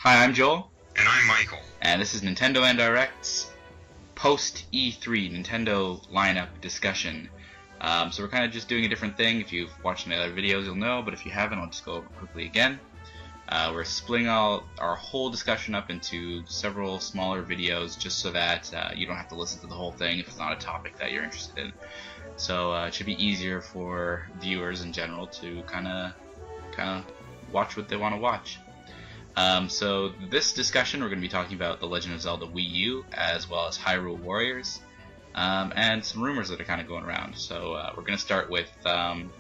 Hi, I'm Joel, And I'm Michael. and this is Nintendo Indirect's post E3 Nintendo lineup discussion. So we're kind of just doing a different thing. If you've watched my other videos, you'll know, but if you haven't, I'll just go over quickly again. We're splitting our whole discussion up into several smaller videos just so that you don't have to listen to the whole thing if it's not a topic that you're interested in. So it should be easier for viewers in general to kind of watch what they want to watch. So this discussion, we're going to be talking about The Legend of Zelda Wii U, as well as Hyrule Warriors, and some rumors that are kind of going around. So we're going to start with Legend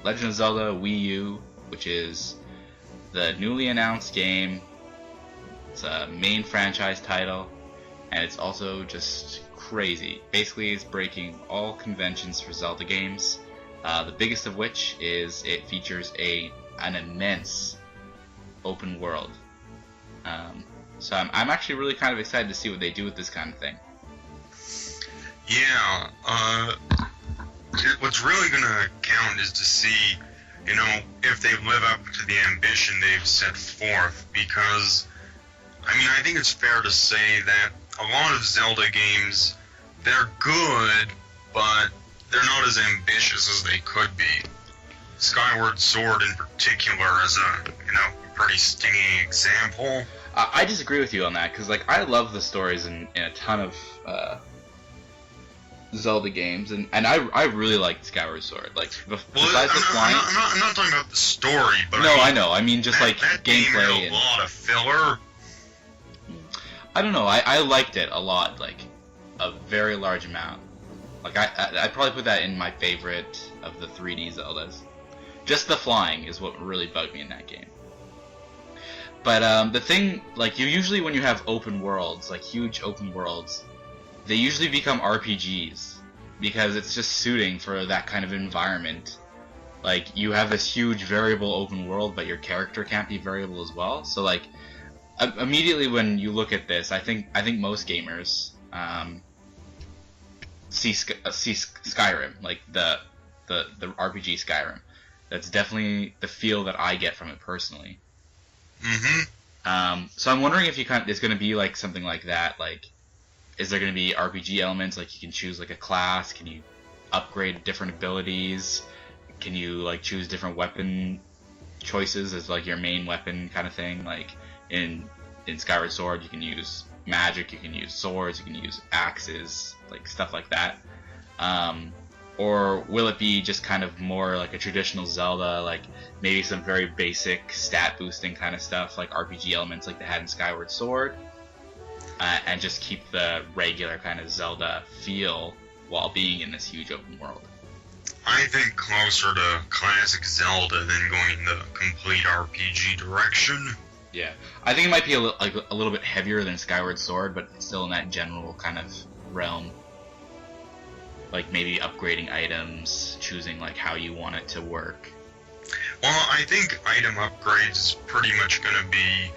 of Zelda Wii U, which is the newly announced game. It's a main franchise title, and it's also just crazy. Basically, it's breaking all conventions for Zelda games, the biggest of which is it features an immense open world. So I'm actually really kind of excited to see what they do with this kind of thing. Yeah, what's really gonna count is to see, if they live up to the ambition they've set forth, because, I think it's fair to say that a lot of Zelda games, they're good, but they're not as ambitious as they could be. Skyward Sword in particular is a, pretty stinging example. I disagree with you on that, because I love the stories in a ton of Zelda games, and I really liked Skyward Sword. Besides the flying. I'm not talking about the story, but no, I know. I mean, just that gameplay. Game had a lot of filler. I don't know. I liked it a lot, a very large amount. I'd probably put that in my favorite of the 3D Zeldas. Just the flying is what really bugged me in that game. But the thing, you usually when you have open worlds, huge open worlds, they usually become RPGs because it's just suiting for that kind of environment. You have this huge variable open world, but your character can't be variable as well. So immediately when you look at this, I think most gamers see Skyrim, the RPG Skyrim. That's definitely the feel that I get from it personally. Mm-hmm. So I'm wondering if it's going to be something like that. Is there going to be RPG elements? You can choose a class. Can you upgrade different abilities? Can you choose different weapon choices as your main weapon kind of thing? In Skyward Sword, you can use magic. You can use swords. You can use axes, stuff like that. Or will it be just kind of more like a traditional Zelda, maybe some very basic stat boosting kind of stuff, RPG elements like they had in Skyward Sword, and just keep the regular kind of Zelda feel while being in this huge open world? I think closer to classic Zelda than going the complete RPG direction. Yeah, I think it might be a little bit heavier than Skyward Sword, but still in that general kind of realm. Maybe upgrading items, choosing how you want it to work. Well, I think item upgrades is pretty much going to be,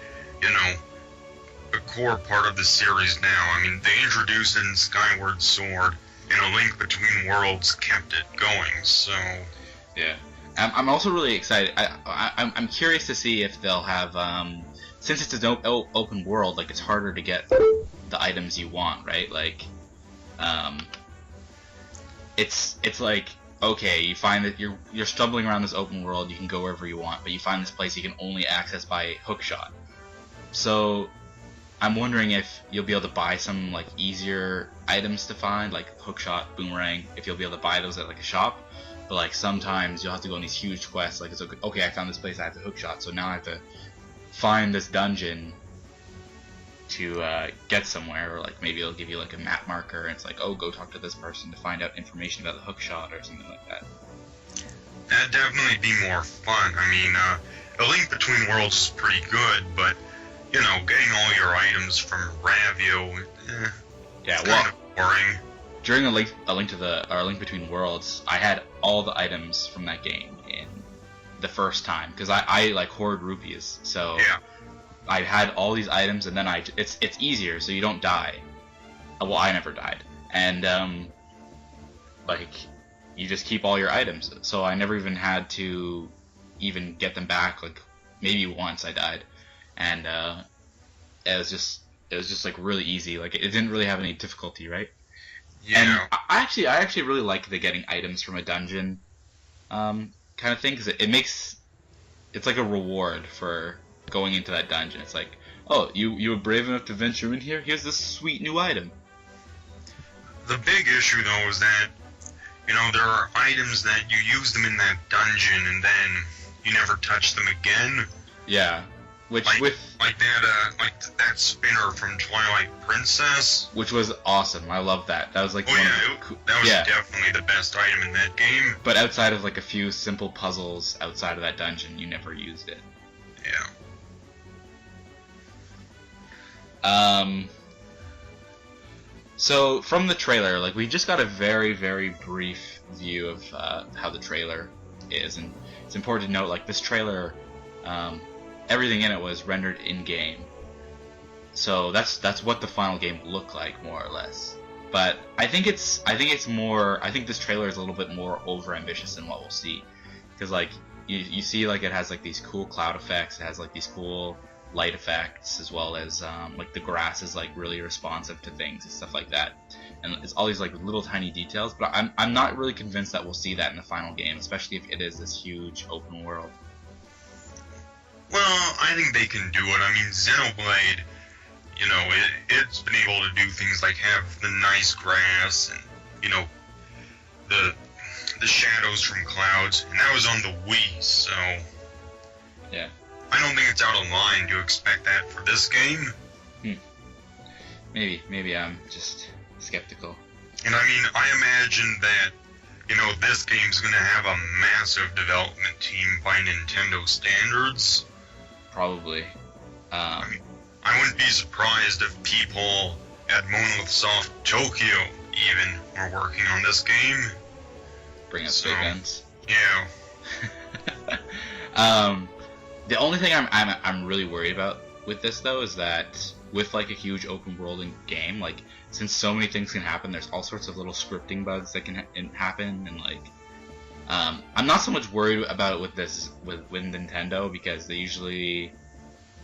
a core part of the series now. They introduced it in Skyward Sword, and A Link Between Worlds kept it going, so... Yeah. I'm also really excited. I'm curious to see if they'll have, since it's an open world, it's harder to get the items you want, right? It's okay, you find that you're stumbling around this open world, you can go wherever you want, but you find this place you can only access by hookshot. So I'm wondering if you'll be able to buy some easier items to find, hookshot, boomerang, if you'll be able to buy those at a shop. But sometimes you'll have to go on these huge quests, it's okay, I found this place, I have the hookshot, so now I have to find this dungeon to get somewhere, or maybe it'll give you a map marker and it's oh, go talk to this person to find out information about the hookshot or something like that. That'd definitely be more fun. A Link Between Worlds is pretty good, but getting all your items from Ravio, yeah, it's kind of boring. During a Link Between Worlds, I had all the items from that game in the first time because I hoard rupees, so yeah. I had all these items, and then it's easier, so you don't die. Well, I never died, and you just keep all your items. So I never even had to even get them back. Maybe once I died, and it was just like really easy. Like it didn't really have any difficulty, right? Yeah. And I actually really like the getting items from a dungeon kind of thing, because it's like a reward for going into that dungeon. It's like, oh, you were brave enough to venture in here. Here's this sweet new item. The big issue though is that, you know, there are items that you use them in that dungeon and then you never touch them again. Yeah, which like that spinner from Twilight Princess, which was awesome. I love that. That was like that was definitely the best item in that game. But outside of like a few simple puzzles outside of that dungeon, you never used it. Yeah. So from the trailer, like we just got a very, very brief view of how the trailer is, and it's important to note, like this trailer, everything in it was rendered in game. So that's what the final game looked like, more or less. But I think this trailer is a little bit more over ambitious than what we'll see, because like you see like it has like these cool cloud effects, it has like these cool light effects, as well as like the grass is like really responsive to things and stuff like that, and it's all these like little tiny details. But I'm not really convinced that we'll see that in the final game, especially if it is this huge open world. Well, I think they can do it. I mean, Xenoblade, you know, it's been able to do things like have the nice grass and, you know, the shadows from clouds, and that was on the Wii, so yeah. I don't think it's out of line to expect that for this game. Maybe I'm just skeptical. And I mean, I imagine that, you know, this game's gonna have a massive development team by Nintendo standards. Probably. I mean, I wouldn't be surprised if people at Monolith Soft Tokyo even were working on this game. Bring up big guns. Yeah. The only thing I'm really worried about with this though is that with like a huge open world game, like since so many things can happen, there's all sorts of little scripting bugs that can happen, and like I'm not so much worried about it with Nintendo, because they usually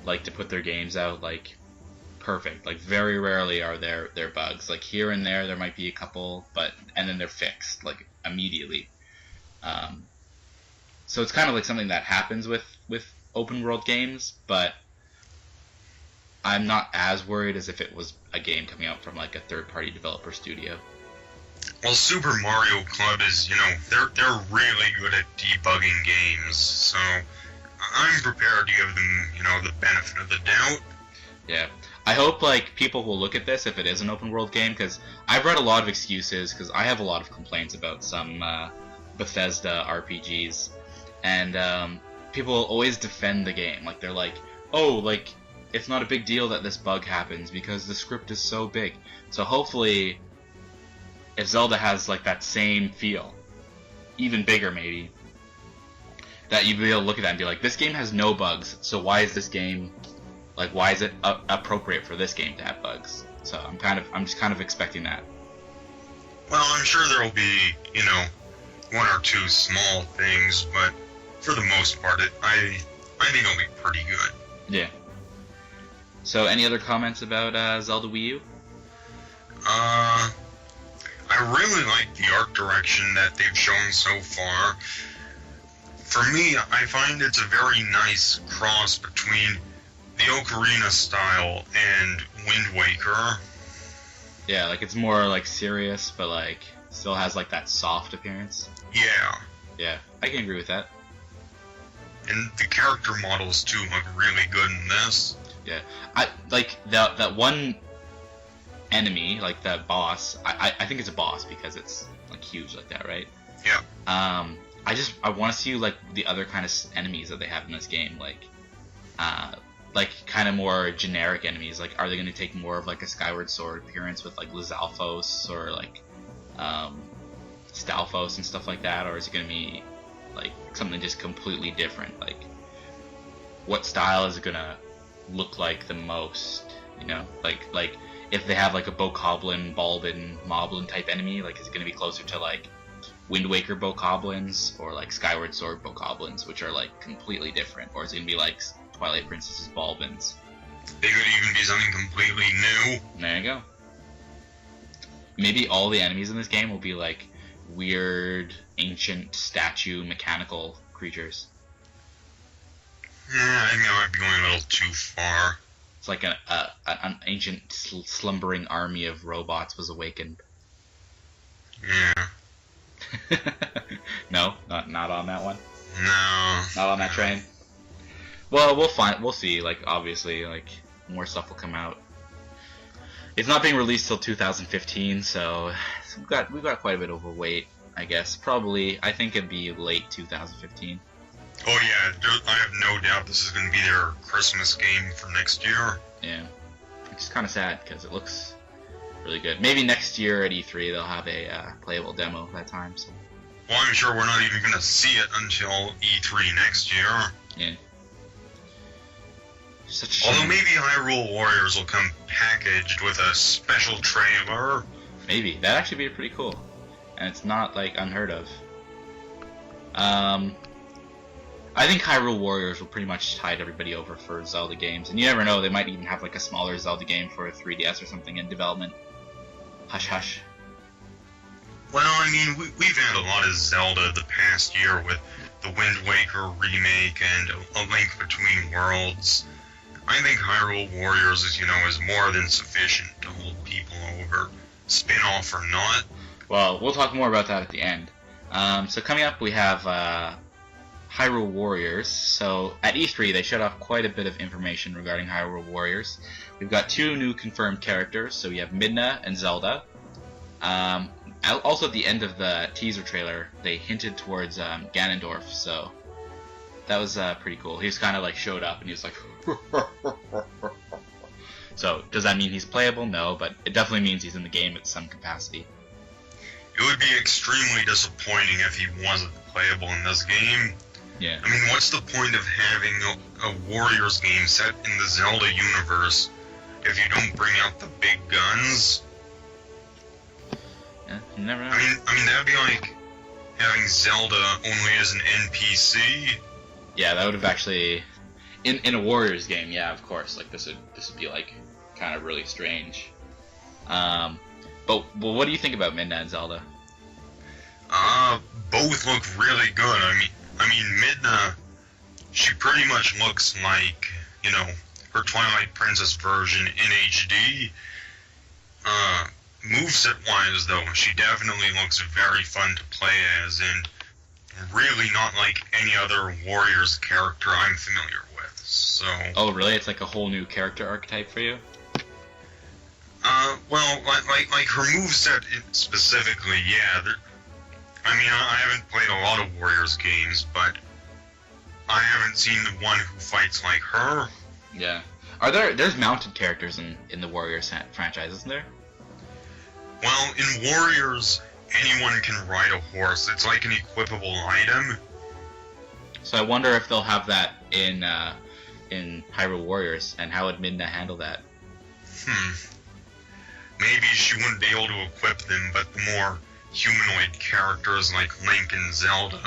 like to put their games out like perfect. Like very rarely are there bugs. Like here and there might be a couple, and then they're fixed like immediately. So it's kind of like something that happens with open world games, but I'm not as worried as if it was a game coming out from like a third-party developer studio. Well, Super Mario Club is, you know, they're really good at debugging games, so I'm prepared to give them, you know, the benefit of the doubt. Yeah. I hope like people will look at this if it is an open world game, because I've read a lot of excuses, because I have a lot of complaints about some Bethesda RPGs, and people will always defend the game. Like they're like, oh, like it's not a big deal that this bug happens because the script is so big. So hopefully, if Zelda has like that same feel, even bigger maybe, that you'd be able to look at that and be like, this game has no bugs, so why is this game, like, why is it appropriate for this game to have bugs? So I'm just kind of expecting that. Well, I'm sure there'll be, you know, one or two small things, but for the most part, I think it'll be pretty good. Yeah. So, any other comments about Zelda Wii U? I really like the art direction that they've shown so far. For me, I find it's a very nice cross between the Ocarina style and Wind Waker. Yeah, like it's more like serious, but like still has like that soft appearance. Yeah. Yeah, I can agree with that. And the character models too look really good in this. Yeah, I like that one enemy, like that boss. I think it's a boss because it's like huge like that, right? Yeah. I want to see like the other kind of enemies that they have in this game, like kind of more generic enemies. Like, are they going to take more of like a Skyward Sword appearance with like Lizalfos or like Stalfos and stuff like that, or is it going to be like something just completely different? Like, what style is it going to look like the most? You know, like if they have like a Bokoblin, Balbin, Moblin type enemy, like is it going to be closer to like Wind Waker Bokoblins or like Skyward Sword Bokoblins, which are like completely different, or is it going to be like Twilight Princess's ball bins. They could even be something completely new. There you go. Maybe all the enemies in this game will be like weird, ancient statue mechanical creatures. Yeah, I think that might be going a little too far. It's like an ancient slumbering army of robots was awakened. Yeah. No, not on that one. No. Not on that train. Well, we'll see. Like, obviously, like, more stuff will come out. It's not being released till 2015, so we've got quite a bit of a wait, I guess. Probably, I think it'd be late 2015. Oh yeah, I have no doubt this is going to be their Christmas game for next year. Yeah, which is kind of sad because it looks really good. Maybe next year at E3 they'll have a playable demo that time. So. Well, I'm sure we're not even going to see it until E3 next year. Yeah. Although maybe Hyrule Warriors will come packaged with a special trailer. Maybe. That'd actually be pretty cool. And it's not, like, unheard of. I think Hyrule Warriors will pretty much tide everybody over for Zelda games. And you never know, they might even have, like, a smaller Zelda game for a 3DS or something in development. Hush hush. Well, I mean, we've had a lot of Zelda the past year with the Wind Waker remake and A Link Between Worlds. I think Hyrule Warriors is more than sufficient to hold people over, spin-off or not. Well, we'll talk more about that at the end. So coming up, we have Hyrule Warriors. So at E3, they showed off quite a bit of information regarding Hyrule Warriors. We've got 2 new confirmed characters. So we have Midna and Zelda. Also, at the end of the teaser trailer, they hinted towards Ganondorf. So that was pretty cool. He just kind of like showed up and he was like. So, does that mean he's playable? No, but it definitely means he's in the game at some capacity. It would be extremely disappointing if he wasn't playable in this game. Yeah. I mean, what's the point of having a Warriors game set in the Zelda universe if you don't bring out the big guns? Yeah, you never know. I mean that'd be like having Zelda only as an NPC. Yeah, that would have actually... In a Warriors game, yeah, of course. Like this would be like kind of really strange. But what do you think about Midna and Zelda? Both look really good. I mean Midna, she pretty much looks like her Twilight Princess version in HD. Moveset wise though, she definitely looks very fun to play as, and really not like any other Warriors character I'm familiar with. So. Oh, really? It's like a whole new character archetype for you? Well, like her moveset specifically, yeah. I mean, I haven't played a lot of Warriors games, but I haven't seen the one who fights like her. Yeah. There's mounted characters in the Warriors franchise, isn't there? Well, in Warriors, anyone can ride a horse. It's like an equipable item. So I wonder if they'll have that in Hyrule Warriors, and how would Midna handle that? Maybe she wouldn't be able to equip them, but the more humanoid characters like Link and Zelda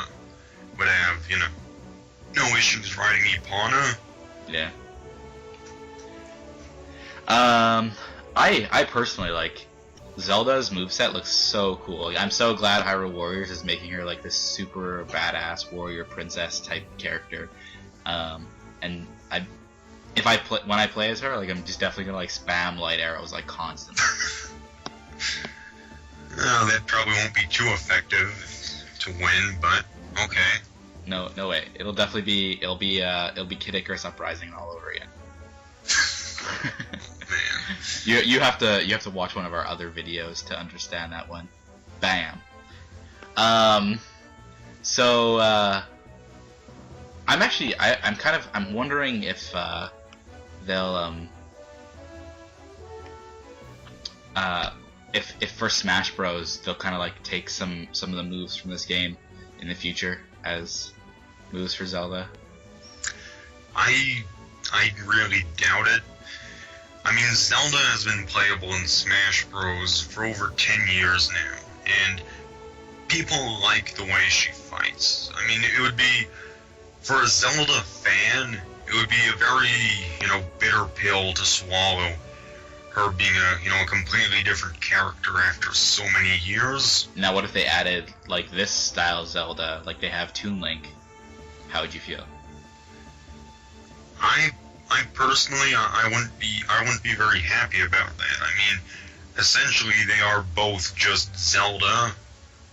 would have, no issues riding Epona. Yeah. I personally like Zelda's moveset looks so cool. I'm so glad Hyrule Warriors is making her like this super badass warrior princess type character. And when I play as her, like I'm just definitely gonna like spam light arrows like constantly. Oh, that probably won't be too effective to win, but okay. No way. It'll be Kid Icarus Uprising all over again. Man. You have to watch one of our other videos to understand that one. Bam. So I'm wondering if they'll if for Smash Bros they'll kind of like take some of the moves from this game in the future as moves for Zelda. I really doubt it. I mean, Zelda has been playable in Smash Bros for over 10 years now, and people like the way she fights. I mean, it would be, for a Zelda fan, it would be a very, bitter pill to swallow. Her being a completely different character after so many years. Now, what if they added like this style Zelda, like they have Toon Link? How would you feel? I personally, I wouldn't be very happy about that. I mean, essentially, they are both just Zelda.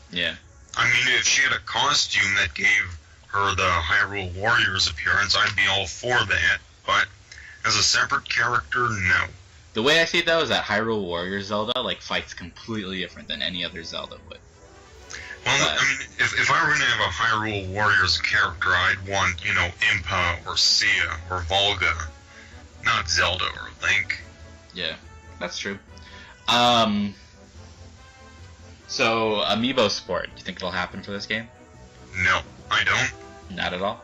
Yeah. I mean, if she had a costume that gave her the Hyrule Warriors appearance, I'd be all for that. But as a separate character, no. The way I see it though is that Hyrule Warriors Zelda like fights completely different than any other Zelda would. Well, I mean, if I were going to have a Hyrule Warriors character, I'd want, Impa or Sia or Volga, not Zelda or Link. Yeah, that's true. So, Amiibo Sport, do you think it'll happen for this game? No, I don't. Not at all?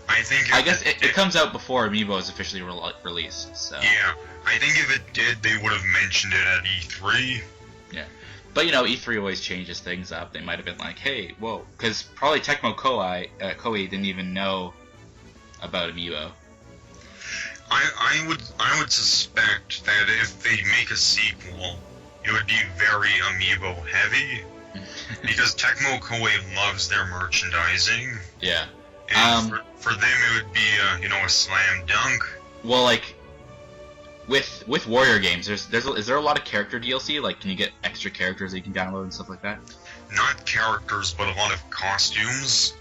I think... I guess it comes out before Amiibo is officially released, so... Yeah, I think if it did, they would have mentioned it at E3. Yeah. But, E3 always changes things up. They might have been like, hey, whoa. Because probably Tecmo Koei didn't even know about Amiibo. I would suspect that if they make a sequel, it would be very Amiibo heavy. Because Tecmo Koei loves their merchandising. Yeah. And for them, it would be, a slam dunk. Well, like... With Warrior games, is there a lot of character DLC? Like, can you get extra characters that you can download and stuff like that? Not characters, but a lot of costumes.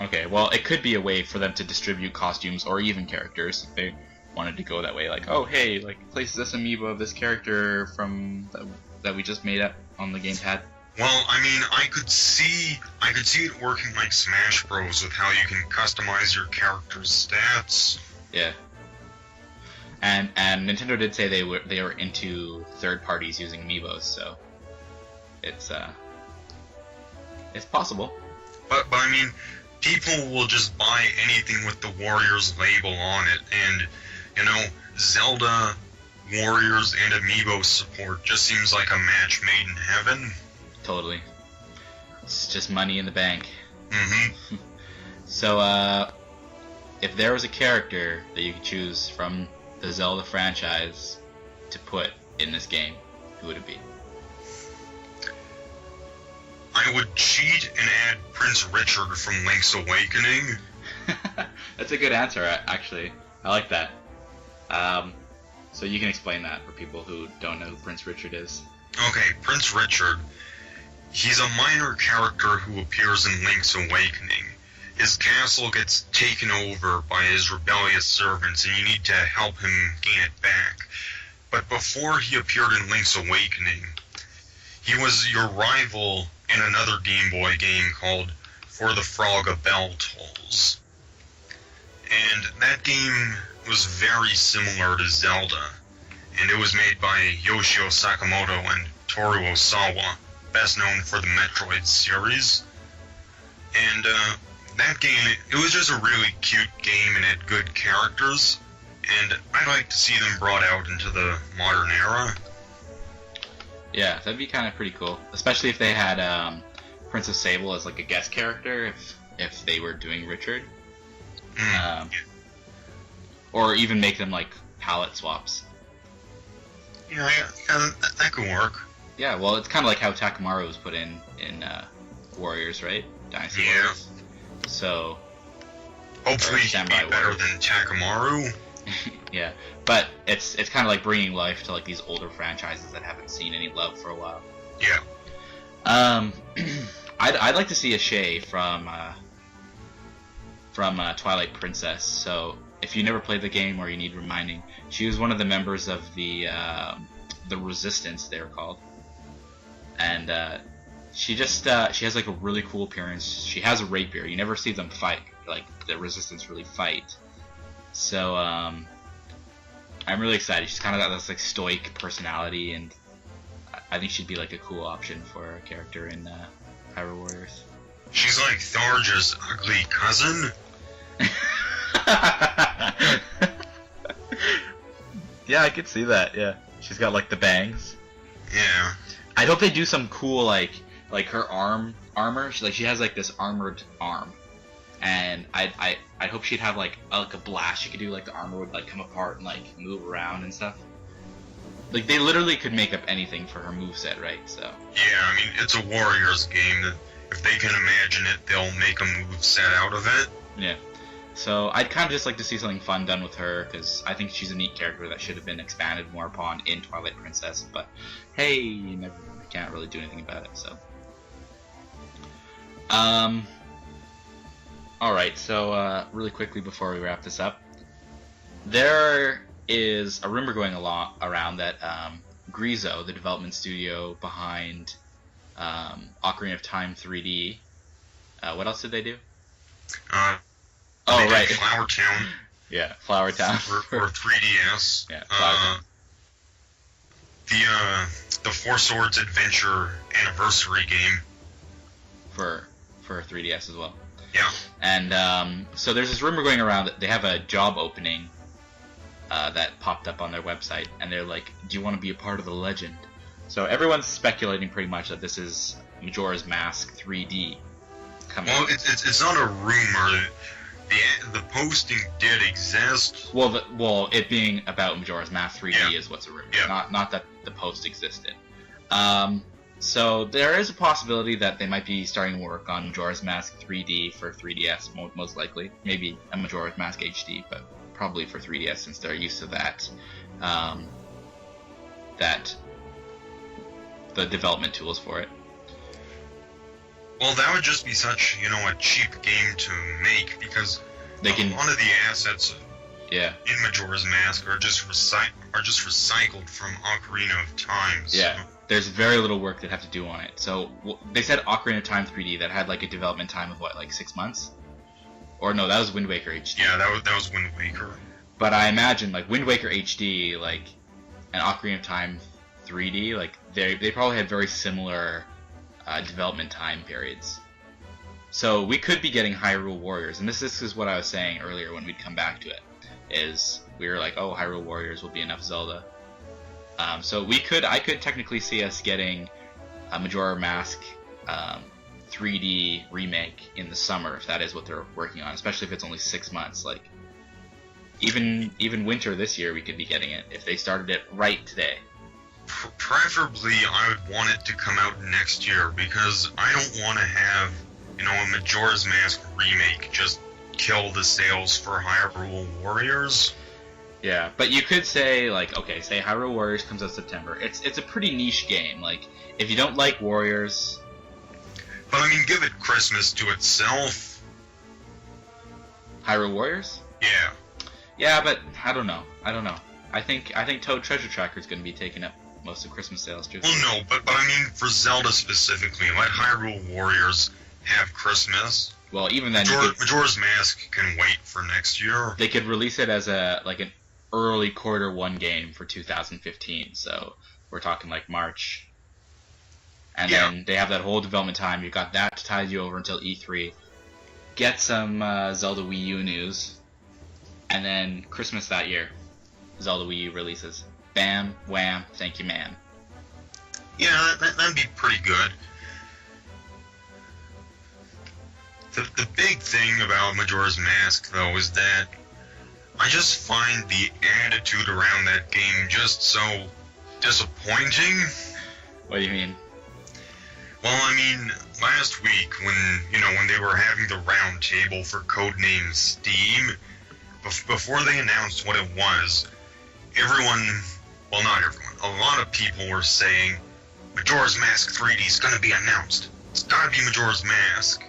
Okay, well, it could be a way for them to distribute costumes or even characters if they wanted to go that way. Like, oh, hey, like, place this amiibo of this character from that we just made up on the gamepad. Well, I mean, I could see it working like Smash Bros. With how you can customize your character's stats. Yeah. And Nintendo did say they were into third parties using amiibos, so it's possible. But I mean, people will just buy anything with the Warriors label on it, and Zelda, Warriors, and amiibo support just seems like a match made in heaven. Totally. It's just money in the bank. Mm-hmm. So if there was a character that you could choose from the Zelda franchise to put in this game, who would it be? I would cheat and add Prince Richard from Link's Awakening. That's a good answer, actually. I like that. So you can explain that for people who don't know who Prince Richard is. Okay, Prince Richard. He's a minor character who appears in Link's Awakening. His castle gets taken over by his rebellious servants, and you need to help him gain it back. But before he appeared in Link's Awakening, he was your rival in another Game Boy game called For the Frog a Bell Tolls. And that game was very similar to Zelda, and it was made by Yoshio Sakamoto and Toru Osawa, best known for the Metroid series. And that game, it was just a really cute game and had good characters, and I'd like to see them brought out into the modern era. Yeah, that'd be kind of pretty cool, especially if they had Princess Sable as like a guest character, if they were doing Richard. Or even make them like palette swaps. Yeah, that could work. Yeah, well, it's kind of like how Takamaru was put in Warriors, right? Dynasty Yeah. Warriors. So hopefully he'll be better than Takamaru. Yeah, but it's kind of like bringing life to like these older franchises that haven't seen any love for a while. Yeah. I'd like to see a Shay from Twilight Princess. So if you never played the game or you need reminding, she was one of the members of the Resistance, they were called, and she has like a really cool appearance. She has a rapier. You never see them fight, like the Resistance really fight. So I'm really excited. She's kind of got this like stoic personality, and I think she'd be like a cool option for a character in Hyrule Warriors. She's like Tharja's ugly cousin. Yeah, I could see that. Yeah, she's got like the bangs. Yeah. I hope they do some cool like her armor. She has like this armored arm, and I hope she'd have like a blast. She could do like the armor would like come apart and like move around and stuff. Like they literally could make up anything for her moveset, right? So Yeah, I mean it's a Warriors game that if they can imagine it, they'll make a move set out of it. yeah. So I'd kind of just like to see something fun done with her because I think she's a neat character that should have been expanded more upon in Twilight Princess. But hey, you can't really do anything about it. So Alright, so really quickly before we wrap this up, there is a rumor going around that Grizo, the development studio behind Ocarina of Time 3D, what else did they do? They right. did Flower Town. Yeah, Flower Town. For 3DS. Yeah, Flower Town. The Four Swords Adventure anniversary game. For 3DS as well. Yeah. And so there's this rumor going around that they have a job opening that popped up on their website, and they're like, do you want to be a part of the legend? So everyone's speculating pretty much that this is Majora's Mask 3D coming. Well, it's not a rumor. The posting did exist. Well, it being about Majora's Mask 3D is what's a rumor, not that the post existed. So there is a possibility that they might be starting work on Majora's Mask 3D for 3DS, most likely. Maybe a Majora's Mask HD, but probably for 3DS since they're used to that. The development tools for it. Well, that would just be such, a cheap game to make because they can. One of the assets in Majora's Mask are just recycled from Ocarina of Time. So. Yeah, there's very little work they'd have to do on it. So they said Ocarina of Time 3D that had like a development time of what, like 6 months? Or no, that was Wind Waker HD. Yeah, that was Wind Waker. But I imagine like Wind Waker HD, like and Ocarina of Time 3D, like they probably had very similar development time periods. So we could be getting Hyrule Warriors, and this is what I was saying earlier when we'd come back to it. Is we were like, oh, Hyrule Warriors will be enough Zelda. So I could technically see us getting a Majora Mask 3D remake in the summer if that is what they're working on, especially if it's only 6 months. Like even winter this year, we could be getting it if they started it right today. Preferably, I would want it to come out next year because I don't want to have, a Majora's Mask remake just kill the sales for Hyrule Warriors. Yeah, but you could say, like, okay, say Hyrule Warriors comes out September. It's a pretty niche game. Like, if you don't like Warriors... But, I mean, give it Christmas to itself. Hyrule Warriors? Yeah. Yeah, but I don't know. I think Toad Treasure Tracker is going to be taking up most of Christmas sales, too. Well, no, but I mean, for Zelda specifically, let Hyrule Warriors have Christmas. Well, even then, Majora's Mask can wait for next year. They could release it as an early Q1 game for 2015. So we're talking like March, and then they have that whole development time. You've got that to tide you over until E3. Get some Zelda Wii U news, and then Christmas that year, Zelda Wii U releases. Bam, wham, thank you, ma'am. Yeah, that'd be pretty good. The big thing about Majora's Mask, though, is that I just find the attitude around that game just so disappointing. What do you mean? Well, I mean, last week when they were having the round table for Codename Steam, before they announced what it was, well, not everyone, a lot of people were saying, Majora's Mask 3D is gonna be announced. It's gotta be Majora's Mask.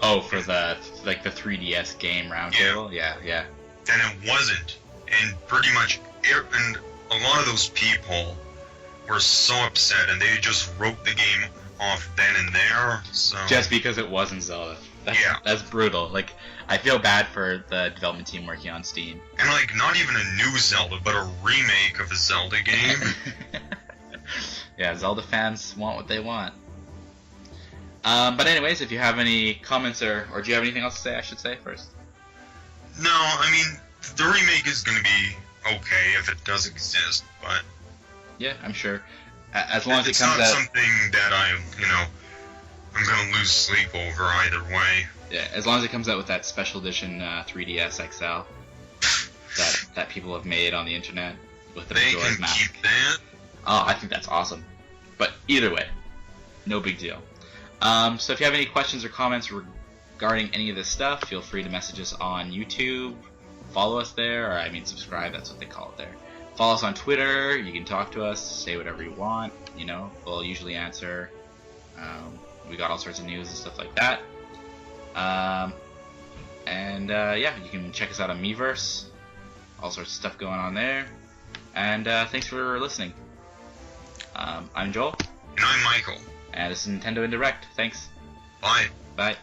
Oh, for the 3DS game roundtable? Yeah. Then it wasn't, and pretty much, and a lot of those people were so upset, and they just wrote the game off then and there. So just because it wasn't Zelda. That's brutal. Like, I feel bad for the development team working on Steam. And not even a new Zelda, but a remake of a Zelda game. Yeah, Zelda fans want what they want. But anyways, if you have any comments or do you have anything else to say, I should say, first? No, I mean, the remake is going to be okay if it does exist, but... Yeah, I'm sure. As long as it comes out... It's not something that I'm gonna lose sleep over either way. Yeah, as long as it comes out with that special edition 3DS XL that people have made on the internet with the They Majora's can Mask. keep that. Oh, I think that's awesome. But either way, no big deal. So if you have any questions or comments regarding any of this stuff, feel free to message us on YouTube. Follow us there, or I mean subscribe, that's what they call it there. Follow us on Twitter, you can talk to us, say whatever you want, you know, we'll usually answer. We got all sorts of news and stuff like that. Yeah, you can check us out on Miiverse, all sorts of stuff going on there. And thanks for listening. I'm Joel. And I'm Michael. And this is Nintendo Indirect. Thanks. Bye. Bye.